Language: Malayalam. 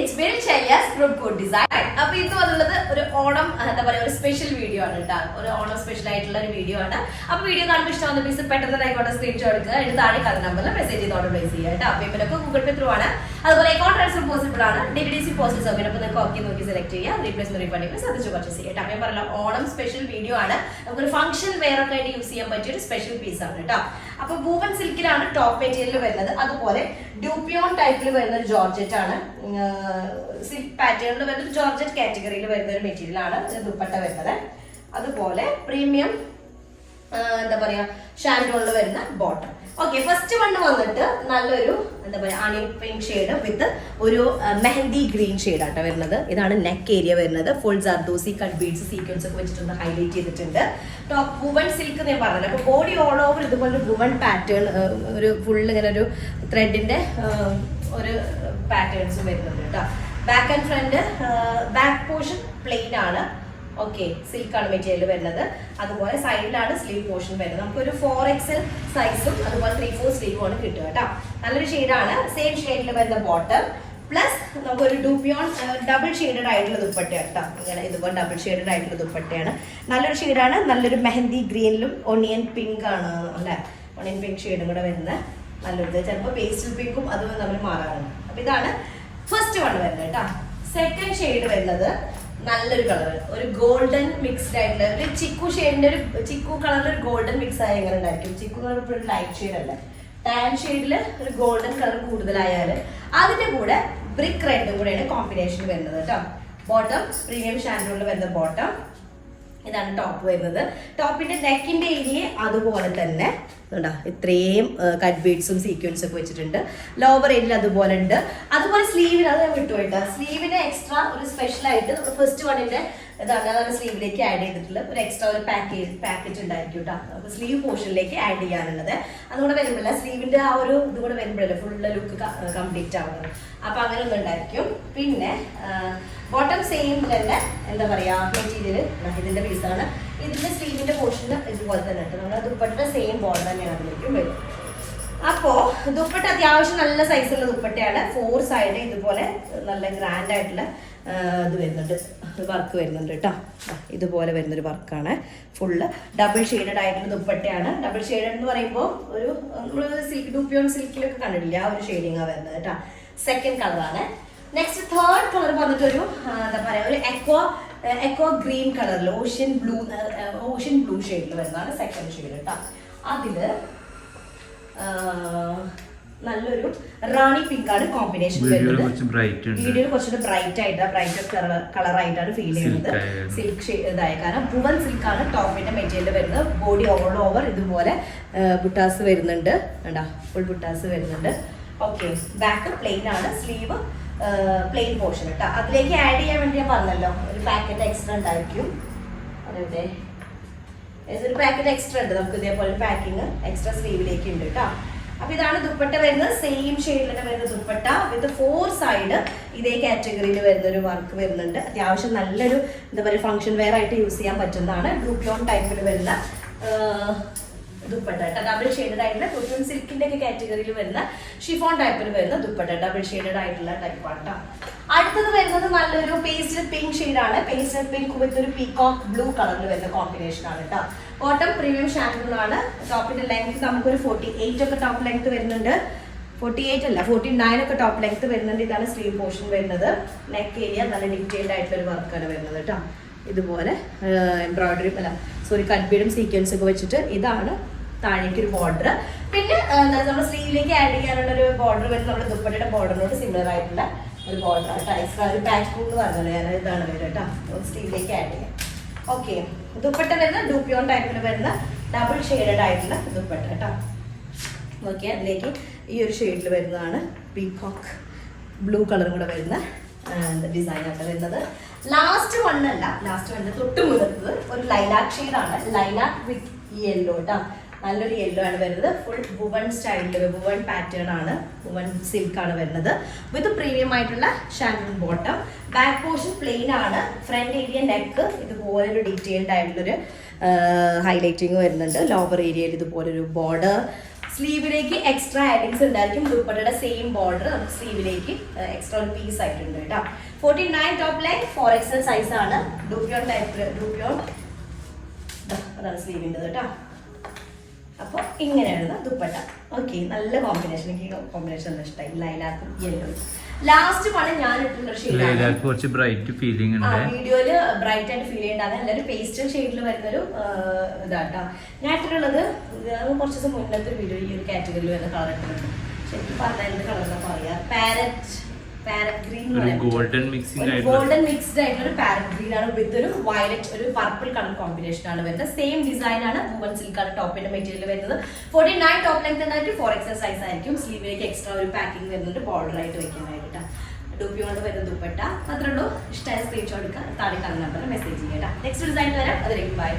It's very Chalia's group code design. അപ്പോൾ ഇത് വന്നുള്ളത് ഒരു ഓണം എന്താ പറയുക ഒരു സ്പെഷ്യൽ വീഡിയോ ആണ് കേട്ടോ. ഒരു ഓണം സ്പെഷ്യൽ ആയിട്ടുള്ള ഒരു വീഡിയോ ആണ്. അപ്പോൾ വീഡിയോ കാണുമ്പോൾ ഇഷ്ടമാകുന്ന പീസ് പെട്ടെന്ന് ആയിക്കോട്ടെ സ്ക്രീൻഷോട്ട് എടുക്കുക. അതിന് താഴെ കഥ നമ്പറിൽ മെസ്സേജ് ചെയ്ത് ഓർഡർ പ്ലേസ് ചെയ്യുക കേട്ടോ. പേയ്മെന്റ് ഗൂഗിൾ പേ ത്രൂ ആണ്. അതുപോലെ അക്കൗണ്ട് ട്രാൻസ്ഫർ പോസിബിൾ ആണ്. DTDC പോസ്റ്റ് സൗകര്യം. അപ്പോൾ നിങ്ങൾക്ക് ഓക്കെ നോക്കി സെലക്ട് ചെയ്യുക. റീപ്ലേസ്മെന്റ് റീഫണ്ട് ശ്രദ്ധിച്ച് പർച്ചേസ് ചെയ്യുക കേട്ടോ. അപ്പോൾ ഞാൻ പറഞ്ഞ ഓണം സ്പെഷ്യൽ വീഡിയോ ആണ്. നമുക്കൊരു ഫംഗ്ഷൻ വെയർ ഒക്കെ ആയിട്ട് യൂസ് ചെയ്യാൻ പറ്റിയ ഒരു സ്പെഷ്യൽ പീസ് ആണ് കേട്ടോ. അപ്പോൾ വൂവൻ സിൽക്കിലാണ് ടോപ്പ് മെറ്റീരിയൽ വരുന്നത്. അതുപോലെ ഡ്യൂപ്പിയോൺ ടൈപ്പിൽ വരുന്ന ഒരു ജോർജറ്റ് ആണ്. സിൽക്ക് പാറ്റേണിൽ വരുന്ന ഒരു ജോർജറ്റ് കാറ്റഗറിയിൽ വരുന്ന ഒരു മെറ്റീരിയൽ ആണ് ദുപ്പട്ട വരുന്നത്. അതുപോലെ പ്രീമിയം എന്താ പറയാ ഷാൻഡോണിൽ വരുന്ന ബോട്ടം. ഓക്കെ, ഫസ്റ്റ് വൺ വന്നിട്ട് നല്ലൊരു എന്താ പറയാ ആണിയൻ പിങ്ക് ഷെയ്ഡ് വിത്ത് ഒരു മെഹന്തി ഗ്രീൻ ഷെയ്ഡ് ആട്ടോ വരുന്നത്. ഇതാണ് നെക്ക് ഏരിയ വരുന്നത്. Full zardozi cut beads sequence ഒക്കെ വെച്ചിട്ടൊന്ന് ഹൈലൈറ്റ് ചെയ്തിട്ടുണ്ട്. ടോപ്പ് വുവൺ സിൽക്ക് ഞാൻ പറഞ്ഞത്. അപ്പോൾ ബോഡി ഓൾ ഓവർ ഇതുപോലെ വുവൺ പാറ്റേൺ ഒരു ഫുൾ ഇങ്ങനെ ഒരു ത്രെഡിന്റെ ഒരു പാറ്റേൺസും വരുന്നുണ്ട് കേട്ടോ. Back and front back portion plain ആണ്. ഓക്കെ, സിൽക്കാണ് മെറ്റീരിയൽ വരുന്നത്. അതുപോലെ സൈഡിലാണ് സ്ലീവ് പോർഷൻ വരുന്നത്. നമുക്കൊരു 4XL സൈസും അതുപോലെ 3/4 സ്ലീവും ആണ് കിട്ടുക കേട്ടോ. നല്ലൊരു ഷെയ്ഡാണ്. സെയിം ഷെയ്ഡിൽ വരുന്ന ബോട്ടം പ്ലസ് നമുക്കൊരു ഡ്യൂപ്പിയോൺ ഡബിൾ ഷെയ്ഡഡ് ആയിട്ടുള്ള ദുപ്പട്ട കേട്ടോ. ഇങ്ങനെ ഇതുപോലെ ഡബിൾ ഷെയ്ഡഡ് ആയിട്ടുള്ള ദുപ്പട്ടയാണ്. നല്ലൊരു ഷെയ്ഡാണ്. നല്ലൊരു മെഹന്തി ഗ്രീനിലും ഒണിയൻ പിങ്ക് ആണ് അല്ലേ, ഒണിയൻ പിങ്ക് ഷെയ്ഡും കൂടെ വരുന്നത്. നല്ലൊരു ചിലപ്പോൾ പേസ്റ്റൽ പിങ്കും അതും തമ്മിൽ മാറാറുണ്ട്. അപ്പൊ ഇതാണ് ഫസ്റ്റ് വൺ വരുന്നത് കേട്ടോ. സെക്കൻഡ് ഷെയ്ഡ് വരുന്നത് നല്ലൊരു കളർ, ഒരു ഗോൾഡൻ മിക്സ്ഡ് ആയിട്ടുള്ള ഒരു ചിക്കു ഷെയ്ഡിന്റെ ഒരു ചിക്കു കളറിൽ ഒരു ഗോൾഡൻ മിക്സ് ആയ എങ്ങനെ ഉണ്ടായിരിക്കും. ചിക്കു കളർ ഇപ്പോൾ ഒരു ലൈറ്റ് ഷെയ്ഡ് അല്ല, ടാൻ ഷെയ്ഡിൽ ഒരു ഗോൾഡൻ കളർ കൂടുതലായാൽ അതിന്റെ കൂടെ ബ്രിക്ക് റെഡും കൂടെയാണ് കോമ്പിനേഷൻ വരുന്നത് കേട്ടോ. ബോട്ടം പ്രീമിയം ഷാൻഡോണിൽ വരുന്ന ബോട്ടം. ഇതാണ് ടോപ്പ് വരുന്നത്. ടോപ്പിന്റെ നെക്കിന്റെ ഏരിയ അതുപോലെ തന്നെ ഇത്രയും കട്ട് ബീഡ്സും സീക്വൻസും ഒക്കെ വെച്ചിട്ടുണ്ട്. ലോവർ ഏരിയയിൽ അതുപോലെ ഉണ്ട്. അതുപോലെ സ്ലീവിന് അത് ഞാൻ വിട്ടുപോയിട്ട് സ്ലീവിന് എക്സ്ട്രാ ഒരു സ്പെഷ്യൽ ആയിട്ട് ഫസ്റ്റ് വണ്ണിന്റെ അതാണ് സ്ലീവിലേക്ക് ആഡ് ചെയ്തിട്ടുള്ള ഒരു എക്സ്ട്രാ ഒരു പാക്കറ്റ് ഉണ്ടായിരിക്കും കേട്ടോ. അപ്പൊ സ്ലീവ് പോർഷനിലേക്ക് ആഡ് ചെയ്യാനുള്ളത് അതുകൂടെ വരുമ്പോഴല്ല സ്ലീവിന്റെ ആ ഒരു ഇതുകൂടെ വരുമ്പോഴല്ലേ ഫുള്ള് ലുക്ക് കംപ്ലീറ്റ് ആവുന്നത്. അപ്പൊ അങ്ങനെ ഒന്നും ഉണ്ടായിരിക്കും. പിന്നെ ബോട്ടം സെയിം തന്നെ എന്താ പറയാ മെറ്റീരിയൽ ഇതിന്റെ പീസാണ്. ഇതിന്റെ സ്ലീവിന്റെ പോർഷന് ഇതുപോലെ തന്നെ ഉണ്ട്. നമ്മൾ ദുപ്പട്ട സെയിം ബോർഡർ തന്നെയാണ് അതിലേക്കും വരും. അപ്പോ ദുപ്പട്ട അത്യാവശ്യം നല്ല സൈസുള്ള ദുപ്പട്ടയാണ്. 4 സൈഡ് ഇതുപോലെ നല്ല ഗ്രാൻഡ് ആയിട്ടുള്ള ഇത് വരുന്നുണ്ട്, വർക്ക് വരുന്നുണ്ട് കേട്ടോ. ഇതുപോലെ വരുന്നൊരു വർക്കാണ്. ഫുള്ള് ഡബിൾ ഷെയ്ഡഡ് ആയിട്ടുള്ള ദുപ്പട്ടയാണ്. ഡബിൾ ഷെയ്ഡഡ് എന്ന് പറയുമ്പോൾ ഒരു സിൽക്ക് ഡൂപ്പിയോൺ സിൽക്കിലൊക്കെ കണ്ടിട്ടില്ല ആ ഒരു ഷെയ്ഡിങ്ങാണ് വരുന്നത് കേട്ടോ. സെക്കൻഡ് കളറാണ്. നെക്സ്റ്റ് തേർഡ് കളർ വന്നിട്ട് ഒരു എന്താ പറയാ ഒരു എക്വോ ഗ്രീൻ കളറിൽ ഓഷ്യൻ ബ്ലൂ ഷെയ്ഡിൽ വരുന്നതാണ് സെക്കൻഡ് ഷെയ്ഡ് കേട്ടോ. അതില് നല്ലൊരു റാണി പിങ്ക് ആണ് കോമ്പിനേഷൻ വരുന്നത്. വീഡിയോയിൽ കുറച്ചുകൂടി ബ്രൈറ്റ് കളർ ആയിട്ടാണ് ഫീൽ ചെയ്യുന്നത്. സിൽക്ക് ഇതായ കാരണം വുവൻ സിൽക്ക് ആണ് ടോപ്പിന്റെ മെറ്റീരിയൽ വരുന്നത്. ബോഡി ഓൾ ഓവർ ഇതുപോലെ ബുട്ടാസ് വരുന്നുണ്ട് കേട്ടോ, ഫുൾ ബുട്ടാസ് വരുന്നുണ്ട്. ഓക്കെ, ബാക്ക് പ്ലെയിൻ ആണ്. സ്ലീവ് പ്ലെയിൻ പോർഷൻ കേട്ടോ. അതിലേക്ക് ആഡ് ചെയ്യാൻ വേണ്ടി ഞാൻ പറഞ്ഞല്ലോ ഒരു പാക്കറ്റ് എക്സ്ട്രാ ഉണ്ടായിരിക്കും. അതെ, ഒരു പാക്കറ്റ് എക്സ്ട്രാ ഉണ്ട്. നമുക്ക് ഇതേപോലെ പാക്കിങ് എക്സ്ട്രാ സ്ലീവിലേക്ക് ഉണ്ട് കേട്ടോ. അപ്പൊ ഇതാണ് ദുപ്പട്ട വരുന്നത്. സെയിം ഷെയ്ഡിൽ തന്നെ വരുന്ന ദുപ്പട്ട വിത്ത് 4 സൈഡ് ഇതേ കാറ്റഗറിയിൽ വരുന്ന ഒരു വർക്ക് വരുന്നുണ്ട്. അത്യാവശ്യം നല്ലൊരു എന്താ പറയുക ഫംഗ്ഷൻ വെയർ ആയിട്ട് യൂസ് ചെയ്യാൻ പറ്റുന്നതാണ്. ഡ്യൂപ്ലോൺ ടൈപ്പിൽ വരുന്ന ദുപ്പട്ട കേട്ടോ. ഡബിൾ ഷെയ്ഡഡ് ആയിട്ടുള്ള കുട്ടൺ സിൽക്കിന്റെ ഒക്കെ കാറ്റഗറിയിൽ വരുന്ന ഷിഫോൺ ടൈപ്പിൽ വരുന്ന ദുപ്പട്ട ഡബിൾ ഷെയ്ഡഡ് ആയിട്ടുള്ള ടൈപ്പാണ് കേട്ടോ. അടുത്തത് വരുന്നത് നല്ലൊരു പേസ്റ്റൽ പിങ്ക് ഷെയ്ഡാണ്. പേസ്റ്റൽ പിങ്ക് വിത്ത് ഒരു പീകോക്ക് ബ്ലൂ കളറിൽ വരുന്ന കോമ്പിനേഷൻ ആണ് കേട്ടോ. ബോട്ടം പ്രീമിയം ഷാൻഡോൺ ആണ്. ടോപ്പിന്റെ ലെങ്ത് നമുക്കൊരു 48 ഒക്കെ ടോപ്പ് ലെങ്ത് വരുന്നുണ്ട്. 48 അല്ല 49 ഒക്കെ ടോപ്പ് ലെങ്ത് വരുന്നുണ്ട്. ഇതാണ് സ്ലീവ് പോർഷൻ വരുന്നത്. നെക്ക് ഏരിയ നല്ല ഡീറ്റെയിൽഡ് ആയിട്ടുള്ള ഒരു വർക്കാണ് വരുന്നത് കേട്ടോ. ഇതുപോലെ എംബ്രോയിഡറി കട്ട് ബീഡും സീക്വൻസ് ഒക്കെ വെച്ചിട്ട് ഇതാണ് താഴേക്ക് ഒരു ബോർഡർ. പിന്നെ നമ്മുടെ സ്ലീവിലേക്ക് ആഡ് ചെയ്യാനുള്ള ഒരു ബോർഡർ വരുന്നത് നമ്മുടെ ദുപ്പട്ടയുടെ ബോർഡറിനോട് സിമിലർ ആയിട്ടുള്ള ഒരു ബോർഡർ എക്സ്ട്രാ ഒരു പാച്ച് എന്ന് പറഞ്ഞത് ഞാൻ ഇതാണ് വരും കേട്ടോ. സ്ലീവിലേക്ക് ആഡ് ചെയ്യാം. ഓക്കെ, ദുപ്പട്ട വരുന്ന ഡൂപ്പിയോൺ ടൈപ്പിൽ വരുന്ന ഡബിൾ ഷെയ്ഡഡ് ആയിട്ടുള്ള ദുപ്പട്ട കേട്ടോ. ഓക്കെ, അതിലേക്ക് ഈ ഒരു ഷെയ്ഡിൽ വരുന്നതാണ് പീകോക്ക് ബ്ലൂ കളറും കൂടെ വരുന്ന ഡിസൈൻ ആണ് വരുന്നത്. ലാസ്റ്റ് വണ്ണിന്റെ തൊട്ട് മുതലത്തത് ഒരു ലൈലാക്ക് ഷെയ്ഡാണ്. ലൈലാക്ക് വിത്ത് യെല്ലോ കേട്ടോ. നല്ലൊരു യെല്ലോ ആണ് വരുന്നത്. ഫുൾ വുവൺ സ്റ്റൈലിൽ വുവൺ പാറ്റേൺ ആണ്. വുവൺ സിൽക്ക് ആണ് വരുന്നത് വിത്ത് പ്രീമിയം ആയിട്ടുള്ള ഷാൻഡോൺ ബോട്ടം. ബാക്ക് പോർഷൻ പ്ലെയിൻ ആണ്. ഫ്രണ്ട് ഏരിയ നെക്ക് ഇതുപോലെ ഒരു ഡീറ്റെയിൽഡ് ആയിട്ടുള്ളൊരു ഹൈലൈറ്റിങ് വരുന്നുണ്ട്. ലോവർ ഏരിയയിൽ ഇതുപോലൊരു ബോർഡർ. സ്ലീവിലേക്ക് എക്സ്ട്രാ ആഡിങ്സ് ഉണ്ടായിരിക്കും. ദുപ്പട്ടയുടെ സെയിം ബോർഡർ നമുക്ക് സ്ലീവിലേക്ക് എക്സ്ട്രാ ഒരു പീസ് ആയിട്ടുണ്ട് കേട്ടോ. 49 ടോപ്പ് ലൈൻ 4XL സൈസ് ആണ്. ഡൂപ്യോൺ ടൈപ്പ് ഡൂപ്യോൺ അതാണ് സ്ലീവിൻ്റെ കേട്ടോ. അപ്പോൾ ഇങ്ങനെയാണ് ദുപ്പട്ട. ഓക്കെ, നല്ല കോമ്പിനേഷൻ. എനിക്ക് കോമ്പിനേഷൻ ഇഷ്ടമായി. ലൈലാക്കും യെല്ലോ. ലാസ്റ്റ് ആണ് ഞാൻ ഇട്ടുള്ള ഷെയ്ഡ്. കുറച്ച് ബ്രൈറ്റ് ഫീലിംഗ് ഉണ്ട്. വീഡിയോയില് ബ്രൈറ്റ് ആയിട്ട് ഫീൽ ചെയ്യേണ്ടത് എല്ലാവരും പേസ്റ്റൽ ഷെയ്ഡിൽ വരുന്നൊരു ഇതാട്ടോ. ഞാൻ ഇട്ടിട്ടുള്ളത് കുറച്ച് ദിവസം മുന്നത്തെ വീഡിയോ ഈ ഒരു കാറ്റഗറിയിൽ വരുന്ന കളർ ഇട്ടിട്ടുണ്ട്. ശരിക്കും പറഞ്ഞാൽ എന്ത് കളറിലാണ് പറയാ, പാരറ്റ് ഗ്രീൻ, ഗോൾഡൻ മിക്സ്ഡ് ആയിട്ടുള്ള ഒരു പാരറ്റ് ഗ്രീൻ ആണ് വിത്ത് ഒരു വയലറ്റ് ഒരു പർപ്പിൾ കളർ കോമ്പിനേഷൻ ആണ് വരുന്നത്. സെയിം ഡിസൈൻ ആണ്. വുമൺ സിൽക്ക് ആണ് ടോപ്പിന്റെ മെറ്റീരിയൽ വരുന്നത്. 49 ടോപ്പ് ലെങ്ത് ഉണ്ടായിട്ട് 4XL സൈസ് ആയിരിക്കും. സ്ലീവിലേക്ക് എക്സ്ട്രാ ഒരു പാക്കിംഗ് വരുന്നുണ്ട് ബോർഡർ ആയിട്ട് വെക്കാനായിട്ട്. ഡൂപ്പി കൊണ്ട് വരുന്ന ദുപ്പട്ട. അത്രേ ഉള്ളൂ. ഇഷ്ടമായ സ്ക്രീൻഷോട്ട് എടുക്കുക. താഴെ കാണുന്ന നമ്പറിൽ മെസ്സേജ് ചെയ്യണം. നെക്സ്റ്റ് ഡിസൈൻ വരാം. അതിലേക്ക് ബൈ.